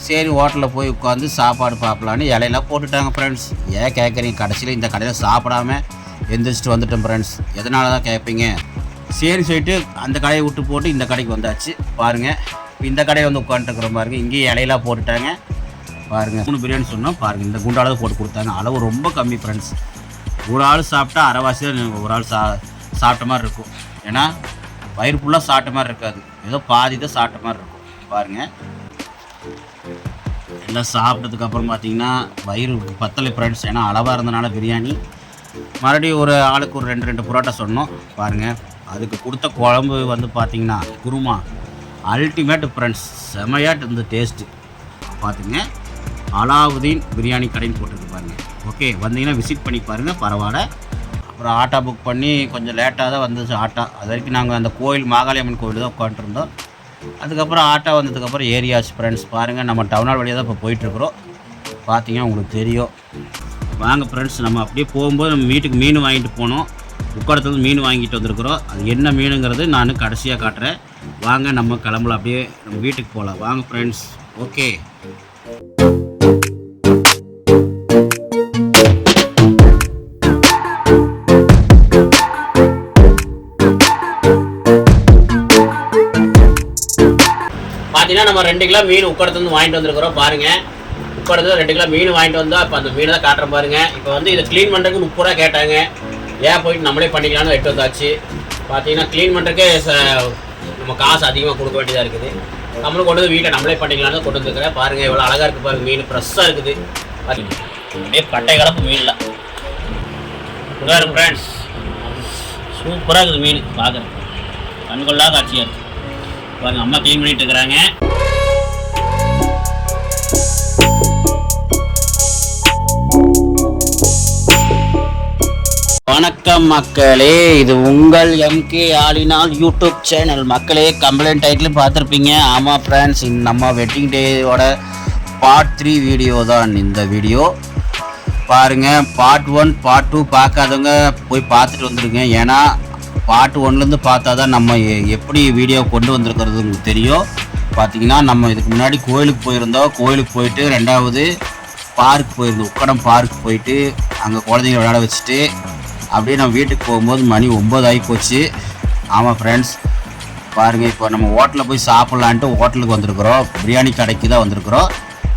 சரி ஹோட்டலில் போய் உட்காந்து சாப்பாடு பார்க்கலான்னு இலையெல்லாம் போட்டுட்டாங்க ஃப்ரெண்ட்ஸ். ஏன் கேட்குறீங்க? கடைசியில் இந்த கடையில் சாப்பிடாம எந்திரிச்சிட்டு வந்துட்டேன் ஃப்ரெண்ட்ஸ். எதனால தான் கேட்பீங்க? சரி சொல்லிட்டு அந்த கடையை விட்டு போட்டு இந்த கடைக்கு வந்தாச்சு. பாருங்கள், இந்த கடையை வந்து உட்காந்துருக்குற பாருங்க. இங்கேயும் இலையெல்லாம் போட்டுட்டாங்க பாருங்கள். 3 பிரியாணி சொன்னோம் பாருங்கள். இந்த குண்டாளவு போட்டு கொடுத்தாங்க. அளவு ரொம்ப கம்மி ஃப்ரெண்ட்ஸ். ஒரு ஆள் சாப்பிட்டா அரைவாசி தான் ஒரு ஆள் சாப்பிட்ட மாதிரி இருக்கும். ஏன்னா வயிறு ஃபுல்லாக சாப்பிட்ட மாதிரி இருக்காது, ஏதோ பாதி தான் சாப்பிட்ட மாதிரி இருக்கும். பாருங்கள், எல்லாம் சாப்பிட்டதுக்கப்புறம் பார்த்தீங்கன்னா வயிறு பத்தலை ஃப்ரெண்ட்ஸ். ஏன்னா அளவாக இருந்தனால பிரியாணி மறுபடியும் ஒரு ஆளுக்கு ஒரு 2 புரோட்டா சொன்னோம். பாருங்கள், அதுக்கு கொடுத்த குழம்பு வந்து பார்த்திங்கன்னா குருமா அல்டிமேட் ஃப்ரெண்ட்ஸ். செமையாட்டு இந்த டேஸ்ட்டு பார்த்துங்க. அலாவுதீன் பிரியாணி கடைன்னு போட்டுருக்கு பாருங்கள். ஓகே, வந்தீங்கன்னா விசிட் பண்ணி பாருங்கள், பரவாயில்ல. அப்புறம் ஆட்டோ புக் பண்ணி கொஞ்சம் லேட்டாக தான் வந்துச்சு ஆட்டோ. அது வரைக்கும் நாங்கள் அந்த கோயில் மாகாளியம்மன் கோயில் தான் உட்காந்துருந்தோம். அதுக்கப்புறம் ஆட்டோ வந்ததுக்கப்புறம் ஏரியாச்சு ஃப்ரெண்ட்ஸ். பாருங்கள், நம்ம டவுனால் வழியாக தான் இப்போ போயிட்டுருக்குறோம். பார்த்தீங்கன்னா உங்களுக்கு தெரியும். வாங்க ஃப்ரெண்ட்ஸ், நம்ம அப்படியே போகும்போது நம்ம வீட்டுக்கு மீன் வாங்கிட்டு போனோம். உட்காரத்துலேருந்து மீன் வாங்கிட்டு வந்திருக்கிறோம். அது என்ன மீனுங்கிறது நான் கடைசியாக காட்டுறேன். வாங்க நம்ம கிளம்பலாம், அப்படியே நம்ம வீட்டுக்கு போகலாம். வாங்க ஃப்ரெண்ட்ஸ். ஓகே, பார்த்தீங்கன்னா நம்ம 2 கிலோ மீன் உட்காரத்துலேருந்து வாங்கிட்டு வந்துருக்குறோம். பாருங்கள், உட்காரத்துல 2 கிலோ மீன் வாங்கிட்டு வந்தோம். இப்போ அந்த மீனை தான் காட்டுறேன் பாருங்கள். இப்போ வந்து இதை க்ளீன் பண்ணுறதுக்கு 30 ரூபா கேட்டாங்க. ஏன் போயிட்டு நம்மளே பண்ணிக்கலாம்னு எட்டு வந்தாச்சு. பார்த்தீங்கன்னா க்ளீன் பண்ணுறதுக்கே நம்ம காசு அதிகமாக கொடுக்க வேண்டியதாக இருக்குது. நம்மளும் கொண்டு வந்து வீட்டில் நம்மளே பண்ணிக்கலாம்னு கொண்டு வந்துருக்கிறேன். பாருங்கள், எவ்வளோ அழகாக இருக்குது பாருங்கள். மீன் ஃப்ரெஷ்ஷாக இருக்குது. பார்த்தீங்கன்னா அப்படியே பட்டை கலப்பு மீனில் ஃப்ரெண்ட்ஸ். சூப்பராக இருக்குது மீன், பார்க்குறேன் கண்கொள்ளா காட்சியாக இருக்குது. பாருங்கள், அம்மா க்ளீன் பண்ணிட்டு இருக்கிறாங்க. வணக்கம் மக்களே, இது உங்கள் எம்கே ஆலினால் யூடியூப் சேனல். மக்களே, கம்ப்ளைண்ட் டைட்டில் பார்த்துருப்பீங்க. ஆமாம் ஃப்ரெண்ட்ஸ், நம்ம வெட்டிங் டேயோட பார்ட் 3 வீடியோ தான் இந்த வீடியோ. பாருங்கள், பார்ட் 1 பார்ட் 2 பார்க்காதவங்க போய் பார்த்துட்டு வந்துடுங்க. ஏன்னா பார்ட் 1லேருந்து பார்த்தா தான் நம்ம எப்படி வீடியோ கொண்டு வந்திருக்கிறது உங்களுக்கு தெரியும். பார்த்தீங்கன்னா நம்ம இதுக்கு முன்னாடி கோயிலுக்கு போயிருந்தோம். கோயிலுக்கு போயிட்டு 2வது பார்க் போயிருந்தோம். உக்கடம் பார்க் போயிட்டு அங்கே குழந்தைங்க விளையாட வச்சுட்டு அப்படியே நம்ம வீட்டுக்கு போகும்போது மணி 9 ஆகி போச்சு. ஆமாம் ஃப்ரெண்ட்ஸ், பாருங்கள், இப்போ நம்ம ஹோட்டலில் போய் சாப்பிட்லான்ட்டு ஹோட்டலுக்கு வந்திருக்கிறோம். பிரியாணி கடைக்கு தான் வந்திருக்கிறோம்.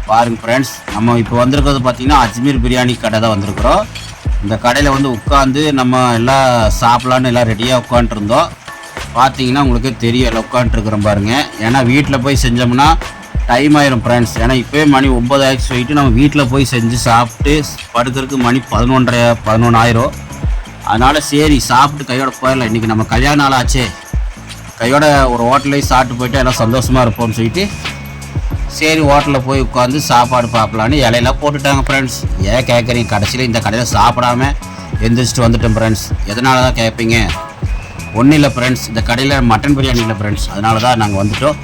பாருங்கள் ஃப்ரெண்ட்ஸ், நம்ம இப்போ வந்திருக்கிறது பார்த்திங்கன்னா அஜ்மீர் பிரியாணி கடை தான் வந்திருக்கிறோம். இந்த கடையில் வந்து உட்காந்து நம்ம எல்லாம் சாப்பிட்லான்னு எல்லாம் ரெடியாக உட்காண்ட்ருந்தோம். பார்த்தீங்கன்னா உங்களுக்கே தெரியும், எல்லாம் உட்காண்ட்ருக்குறோம் பாருங்கள். ஏன்னா வீட்டில் போய் செஞ்சோம்னா டைம் ஆயிரும் ஃப்ரெண்ட்ஸ். ஏன்னா இப்போயே மணி 9 ஆயிடுச்சு. போயிட்டு நம்ம வீட்டில் போய் செஞ்சு சாப்பிட்டு படுக்கிறதுக்கு மணி 11 ஆயிரும். அதனால் சரி சாப்பிட்டு கையோட போயிடலாம். இன்றைக்கி நம்ம கல்யாண நாள் ஆச்சே, கையோட ஒரு ஹோட்டலையும் சாப்பிட்டு போயிட்டு எல்லாம் சந்தோஷமாக இருப்போம்னு சொல்லிட்டு சரி ஹோட்டலில் போய் உட்காந்து சாப்பாடு பார்க்கலான்னு இலையெல்லாம் போட்டுட்டாங்க ஃப்ரெண்ட்ஸ். ஏன் கேட்குறீங்க? கடைசியில் இந்த கடையில் சாப்பிடாம எந்திரிச்சிட்டு வந்துட்டேன் ஃப்ரெண்ட்ஸ். எதனால தான் கேட்பீங்க? ஒன்றும் இல்லை ஃப்ரெண்ட்ஸ், இந்த கடையில் மட்டன் பிரியாணி இல்லை ஃப்ரெண்ட்ஸ். அதனால தான் நாங்கள் வந்துவிட்டோம்.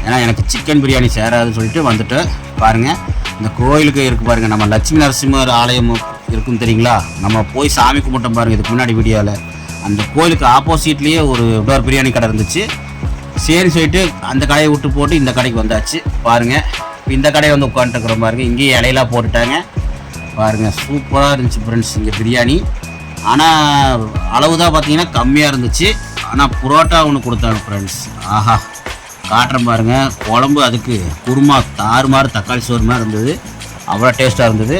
ஏன்னா எனக்கு சிக்கன் பிரியாணி சேராதுன்னு சொல்லிட்டு வந்துட்டோம். பாருங்கள், இந்த கோயிலுக்கு இருக்குது பாருங்கள், நம்ம லட்சுமி நரசிம்மர் ஆலயம் இருக்குன்னு தெரியுங்களா? நம்ம போய் சாமி கும்பிட்டோம் பாருங்கள் இதுக்கு முன்னாடி வீடியோவில். அந்த கோயிலுக்கு ஆப்போசிட்லேயே ஒரு டோர் பிரியாணி கடை இருந்துச்சு. சரி சொல்லிட்டு அந்த கடையை விட்டு போட்டு இந்த கடைக்கு வந்தாச்சு. பாருங்கள், இந்த கடையை வந்து உட்காந்துருக்குற பாருங்கள். இங்கேயும் இலையெல்லாம் போட்டுட்டாங்க பாருங்கள். சூப்பராக இருந்துச்சு ஃப்ரெண்ட்ஸ் இங்கே பிரியாணி. ஆனால் அளவு தான் பார்த்தீங்கன்னா கம்மியாக இருந்துச்சு. ஆனால் புரோட்டா ஒன்று கொடுத்தாங்க ஃப்ரெண்ட்ஸ். ஆஹா, காட்டுறேன் பாருங்கள். குழம்பு அதுக்கு குருமா தாறுமாறு தக்காளி சோறு மாதிரி இருந்தது. அவ்வளோ டேஸ்ட்டாக இருந்தது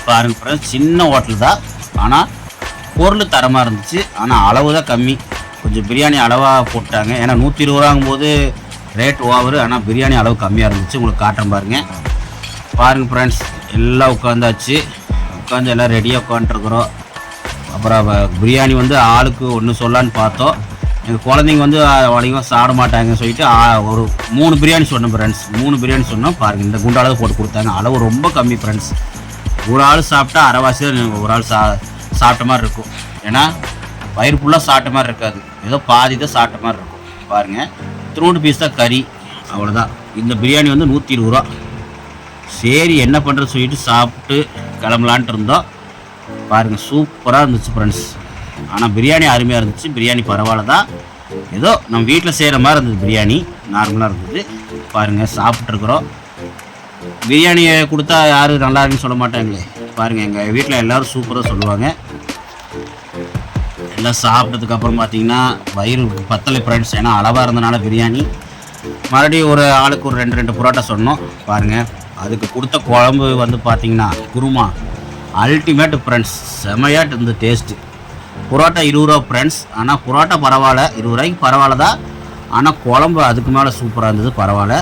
பாருங்கள் ஃப்ரெண்ட்ஸ். சின்ன ஹோட்டல் தான், ஆனால் பொருள் தரமாக இருந்துச்சு. ஆனால் அளவு தான் கம்மி. கொஞ்சம் பிரியாணி அளவாக போட்டாங்க. ஏன்னா 120 ரூபாங்கும்போது ரேட் ஓவர். ஆனால் பிரியாணி அளவு கம்மியாக இருந்துச்சு. உங்களுக்கு காட்டுறேன் பாருங்கள். பாருங்கள் ஃப்ரெண்ட்ஸ், எல்லாம் உட்காந்தாச்சு. உட்காந்து எல்லாம் ரெடியாக உட்காந்துருக்குறோம். அப்புறம் பிரியாணி வந்து ஆளுக்கு ஒன்று சொல்லலான்னு பார்த்தோம். எங்கள் குழந்தைங்க வந்து வழியும் சாப்பிட மாட்டாங்கன்னு சொல்லிட்டு ஒரு 3 பிரியாணி சொன்னோம் ஃப்ரெண்ட்ஸ். 3 பிரியாணி சொன்னோம் பாருங்கள். இந்த குண்டாளவு போட்டு கொடுத்தாங்க. அளவு ரொம்ப கம்மி ஃப்ரெண்ட்ஸ். ஒரு ஆள் சாப்பிட்டா அரைவாசி தான் ஒரு ஆள் சாப்பிட்ட மாதிரி இருக்கும். ஏன்னா வயிறு ஃபுல்லாக சாப்பிட்ட மாதிரி இருக்காது, ஏதோ பாதி தான் சாப்பிட்ட மாதிரி இருக்கும். பாருங்கள், 3 பீஸ் தான் கறி, அவ்வளோதான். இந்த பிரியாணி வந்து 120 ரூபா. சரி என்ன பண்ணுறது சொல்லிட்டு சாப்பிட்டு கிளம்பலான்ட்டு இருந்தோம். பாருங்கள், சூப்பராக இருந்துச்சு ஃப்ரெண்ட்ஸ். ஆனால் பிரியாணி அருமையாக இருந்துச்சு. பிரியாணி பரவாயில்ல தான், ஏதோ நம்ம வீட்டில் செய்கிற மாதிரி இருந்தது. பிரியாணி நார்மலாக இருந்தது. பாருங்கள், சாப்பிட்ருக்குறோம். பிரியாணியை கொடுத்தா யாரும் நல்லா இருக்குன்னு சொல்ல மாட்டாங்களே. பாருங்கள், எங்கள் வீட்டில் எல்லோரும் சூப்பராக சொல்லுவாங்க. எல்லாம் சாப்பிட்டதுக்கப்புறம் பார்த்தீங்கன்னா வயிறு பத்தலை ஃப்ரெண்ட்ஸ். ஏன்னா அளவாக இருந்தனால பிரியாணி மறுபடியும் ஒரு ஆளுக்கு ஒரு 2 புரோட்டா சொன்னோம். பாருங்கள், அதுக்கு கொடுத்த குழம்பு வந்து பார்த்திங்கன்னா குருமா அல்டிமேட் ஃப்ரெண்ட்ஸ். செமையாட்டு இருந்த டேஸ்ட்டு. புரோட்டா 20 ரூபா ஃப்ரெண்ட்ஸ். ஆனால் புரோட்டா பரவாயில்ல, 20 ரூபாய்க்கு பரவாயில்ல தான். ஆனால் குழம்பு அதுக்கு மேலே சூப்பராக இருந்தது, பரவாயில்ல.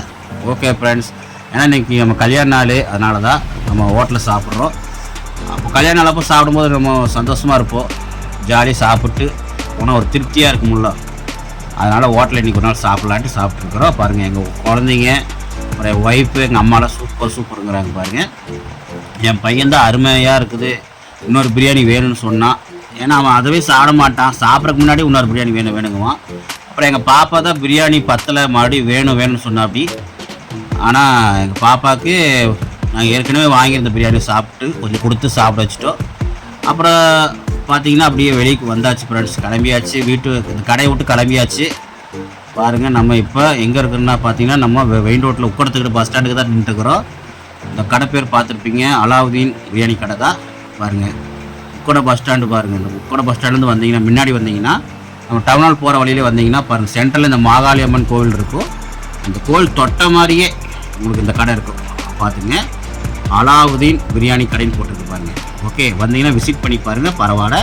ஓகே ஃப்ரெண்ட்ஸ், ஏன்னா இன்றைக்கி நம்ம கல்யாண நாள், அதனால தான் நம்ம ஹோட்டலில் சாப்பிட்றோம். அப்போ கல்யாண நாள் அப்போ சாப்பிடும்போது நம்ம சந்தோஷமாக இருப்போம், ஜாலியாக சாப்பிட்டு போனால் ஒரு திருப்தியாக இருக்கும்ல. அதனால் ஹோட்டலில் இன்றைக்கி ஒரு நாள் சாப்பிட்லான்ட்டு சாப்பிட்ருக்குறோம். பாருங்கள், எங்கள் குழந்தைங்க, அப்புறம் ஒய்ஃபு, எங்கள் அம்மாலாம் சூப்பருங்கிறாங்க. பாருங்கள், என் பையன்தான் அருமையாக இருக்குது, இன்னொரு பிரியாணி வேணும்னு சொன்னான். ஏன்னா அவன் அதவே சாப்பிட மாட்டான், சாப்பிட்றதுக்கு முன்னாடி இன்னொரு பிரியாணி வேணுங்குவான். அப்புறம் எங்கள் பாப்பா தான் பிரியாணி பத்தலை, மறுபடியும் வேணும்னு சொன்னா. அப்படி ஆனால் எங்கள் பாப்பாவுக்கு நாங்கள் ஏற்கனவே வாங்கியிருந்த பிரியாணி சாப்பிட்டு கொஞ்சம் கொடுத்து சாப்பிட வச்சுட்டோம். அப்புறம் பார்த்திங்கன்னா அப்படியே வெளியே வந்தாச்சு ஃப்ரெண்ட்ஸ், கிளம்பியாச்சு, இந்த கடையை விட்டு கிளம்பியாச்சு. பாருங்கள், நம்ம இப்போ எங்கே இருக்குன்னா பார்த்தீங்கன்னா நம்ம மெயின் ரோட்டில் உட்காரத்துக்கிட்ட பஸ் ஸ்டாண்டுக்கு தான் நின்றுக்கிறோம். இந்த கடை பேர் பார்த்துருப்பீங்க, அலாவுதீன் பிரியாணி கடை தான். பாருங்கள், உக்கடை பஸ் ஸ்டாண்டு. பாருங்கள், இந்த உக்கடை பஸ் ஸ்டாண்டுலேருந்து வந்தீங்கன்னா, முன்னாடி வந்தீங்கன்னா நம்ம டவுனால் போகிற வழியிலே வந்தீங்கன்னா பாருங்கள், சென்ட்ரலில் இந்த மாகாளி அம்மன் கோவில் இருக்கும். அந்த கோவில் தொட்ட மாதிரியே உங்களுக்கு இந்த கடை இருக்கும். பார்த்துங்க, அலாவுதீன் பிரியாணி கடைன்னு போட்டுருக்கு பாருங்கள். ஓகே, வந்தீங்கன்னா விசிட் பண்ணி பாருங்கள், பரவாயில்ல.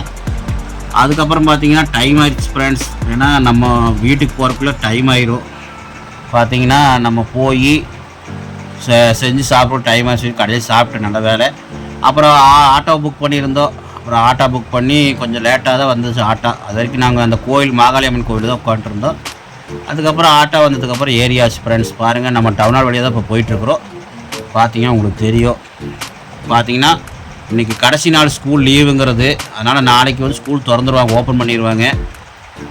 அதுக்கப்புறம் பார்த்தீங்கன்னா டைம் ஆயிடுச்சு ஃப்ரெண்ட்ஸ். ஏன்னா நம்ம வீட்டுக்கு போகிறக்குள்ளே டைம் ஆயிரும். பார்த்தீங்கன்னா நம்ம போய் செஞ்சு சாப்பிட டைம் ஆச்சு, கடையில் சாப்பிட்டு நல்ல வேலை. அப்புறம் ஆட்டோ புக் பண்ணியிருந்தோம். அப்புறம் ஆட்டோ புக் பண்ணி கொஞ்சம் லேட்டாக தான் வந்துச்சு ஆட்டோ. அது வரைக்கும் நாங்கள் அந்த கோயில் மாகாளியம்மன் கோயில் தான் உட்காந்துருந்தோம். அதுக்கப்புறம் ஆட்டோ வந்ததுக்கப்புறம் ஏரியாச்சு ஃப்ரெண்ட்ஸ். பாருங்கள், நம்ம டவுனால் வழியாக தான் இப்போ போயிட்டுருக்குறோம். பார்த்தீங்கன்னா உங்களுக்கு தெரியும். பார்த்தீங்கன்னா இன்றைக்கி கடைசி நாள் ஸ்கூல் லீவுங்கிறது, அதனால் நாளைக்கு வந்து ஸ்கூல் திறந்துருவாங்க, ஓப்பன் பண்ணிடுவாங்க.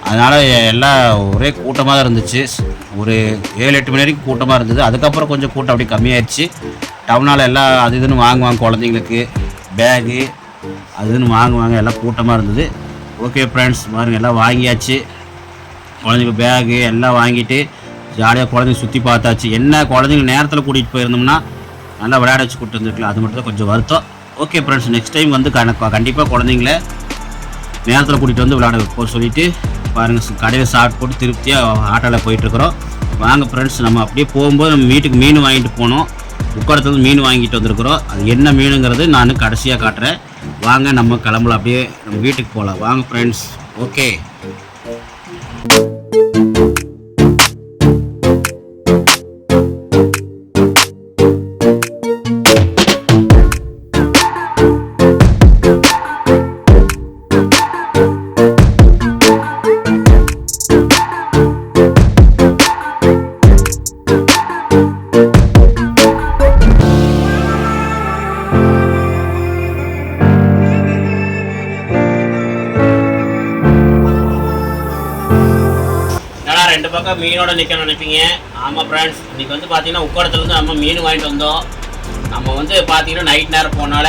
அதனால் எல்லாம் ஒரே கூட்டமாக தான் இருந்துச்சு. ஒரு 7-8 மணி வரைக்கும் கூட்டமாக இருந்தது. அதுக்கப்புறம் கொஞ்சம் கூட்டம் அப்படி கம்மியாயிடுச்சு. டவுனால் எல்லாம் அது இதுன்னு வாங்குவாங்க, குழந்தைங்களுக்கு பேகு அது இதுன்னு வாங்குவாங்க, எல்லாம் கூட்டமாக இருந்தது. ஓகே ஃப்ரெண்ட்ஸ், பாருங்கள், எல்லாம் வாங்கியாச்சு. குழந்தைங்க பேகு எல்லாம் வாங்கிட்டு ஜாலியாக குழந்தைங்க சுற்றி பார்த்தாச்சு. என்ன குழந்தைங்க நேரத்தில் கூட்டிகிட்டு போயிருந்தோம்னா நல்லா விளையாட வச்சு கூப்பிட்டு வந்துருக்கலாம். அது மட்டும் தான் கொஞ்சம் வருத்தம். ஓகே ஃப்ரெண்ட்ஸ், நெக்ஸ்ட் டைம் வந்து கண்டிப்பாக குழந்தைங்கள நேரத்தில் கூட்டிகிட்டு வந்து விளையாட வைப்போம் சொல்லிவிட்டு பாருங்கள், கடையில் சாப்பிட்டு போட்டு திருப்தியாக ஆட்டோவில் போயிட்டுருக்குறோம். வாங்க ஃப்ரெண்ட்ஸ், நம்ம அப்படியே போகும்போது நம்ம வீட்டுக்கு மீன் வாங்கிட்டு போனோம். உட்காரத்துலேருந்து மீன் வாங்கிட்டு வந்திருக்கிறோம். அது என்ன மீனுங்கிறது நான் கடைசியாக காட்டுறேன். வாங்க, நம்ம கிளம்பலாம், அப்படியே நம்ம வீட்டுக்கு போகலாம். வாங்க ஃப்ரெண்ட்ஸ். ஓகே, ரெண்டு பக்கம் மீனோட நிற்க நினைப்பீங்க. ஆமாம் ஃப்ரெண்ட்ஸ், இன்றைக்கி வந்து பார்த்தீங்கன்னா உக்கடத்துலேருந்து நம்ம மீன் வாங்கிட்டு வந்தோம். நம்ம வந்து பார்த்தீங்கன்னா நைட் நேரம் போனால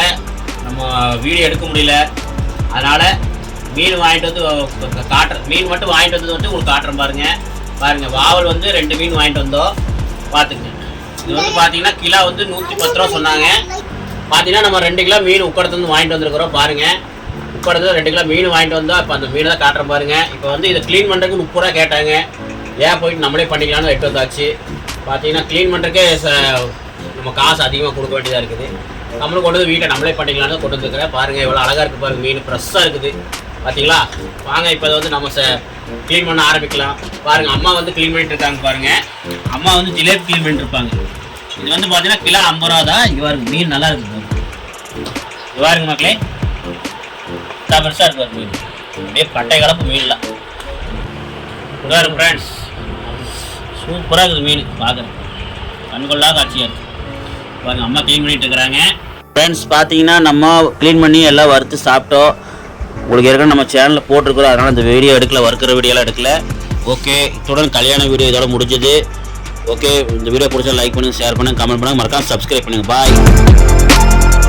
நம்ம வீடியோ எடுக்க முடியல. அதனால் மீன் வாங்கிட்டு வந்து காட்டுறேன். மீன் மட்டும் வாங்கிட்டு வந்தது வந்து உங்களுக்கு காட்டுறேன். பாருங்கள், வாவல் வந்து 2 மீன் வாங்கிட்டு வந்தோம். பார்த்துங்க, இது வந்து பார்த்தீங்கன்னா கிலோ வந்து 110 ரூபா சொன்னாங்க. பார்த்தீங்கன்னா நம்ம 2 கிலோ மீன் உக்கடத்துலேருந்து வாங்கிட்டு வந்துருக்குறோம். பாருங்கள், உக்கடத்துல 2 கிலோ மீன் வாங்கிட்டு வந்தோம். இப்போ அந்த மீனை தான் காட்டுறேன். பாருங்கள், இப்போ வந்து இதை க்ளீன் பண்ணுறதுக்கு 30 ரூபா கேட்டாங்க. ஏன் போயிட்டு நம்மளே பண்ணிக்கலாம்னு எட்டு வந்தாச்சு. பார்த்தீங்கன்னா க்ளீன் பண்ணுறதுக்கே நம்ம காசு அதிகமாக கொடுக்க வேண்டியதாக இருக்குது. நம்மளும் கொண்டு வந்து வீட்டை நம்மளே பண்ணிக்கலாம்னு கொண்டு வந்துருக்கிறேன். பாருங்கள், எவ்வளோ அழகாக இருக்குது பாருங்கள், மீன் ஃப்ரெஷ்ஷாக இருக்குது. பார்த்தீங்களா? வாங்க, இப்போ அதை வந்து நம்ம க்ளீன் பண்ண ஆரம்பிக்கலாம். பாருங்கள், அம்மா வந்து க்ளீன் பண்ணிட்டு இருக்காங்க. பாருங்கள், அம்மா வந்து ஜிலேபி க்ளீன் பண்ணிட்டு இருப்பாங்க. இது வந்து பார்த்தீங்கன்னா கிலோ 50 ரூபா தான். இது பாருங்க, மீன் நல்லா இருக்குது. இது பாருங்க மக்களே, பெருசாக இருக்குது மீன். அப்படியே பட்டை கலப்பு மீன்லாம் பாருங்க ஃப்ரெண்ட்ஸ், சூப்பராக இருக்குது மீன். பார்க்குறேன் கண்கொள்ளாத காட்சியாக இருக்குது. பாருங்கள், அம்மா க்ளீன் பண்ணிட்டு இருக்கிறாங்க. ஃப்ரெண்ட்ஸ், பார்த்தீங்கன்னா நம்ம க்ளீன் பண்ணி எல்லாம் வறுத்து சாப்பிட்டோம். உங்களுக்கு ஏற்கனவே நம்ம சேனலில் போட்டிருக்கிறோம், அதனால் இந்த வீடியோ எடுக்கல, வறுக்கிற வீடியோலாம் எடுக்கல. ஓகே, இத்துடன் கல்யாண வீடியோ இதோட முடிஞ்சது. ஓகே, இந்த வீடியோ பிடிச்சா லைக் பண்ணுங்கள், ஷேர் பண்ணுங்கள், கமெண்ட் பண்ணுங்கள், மறக்காம சப்ஸ்கிரைப் பண்ணுங்கள். பாய்.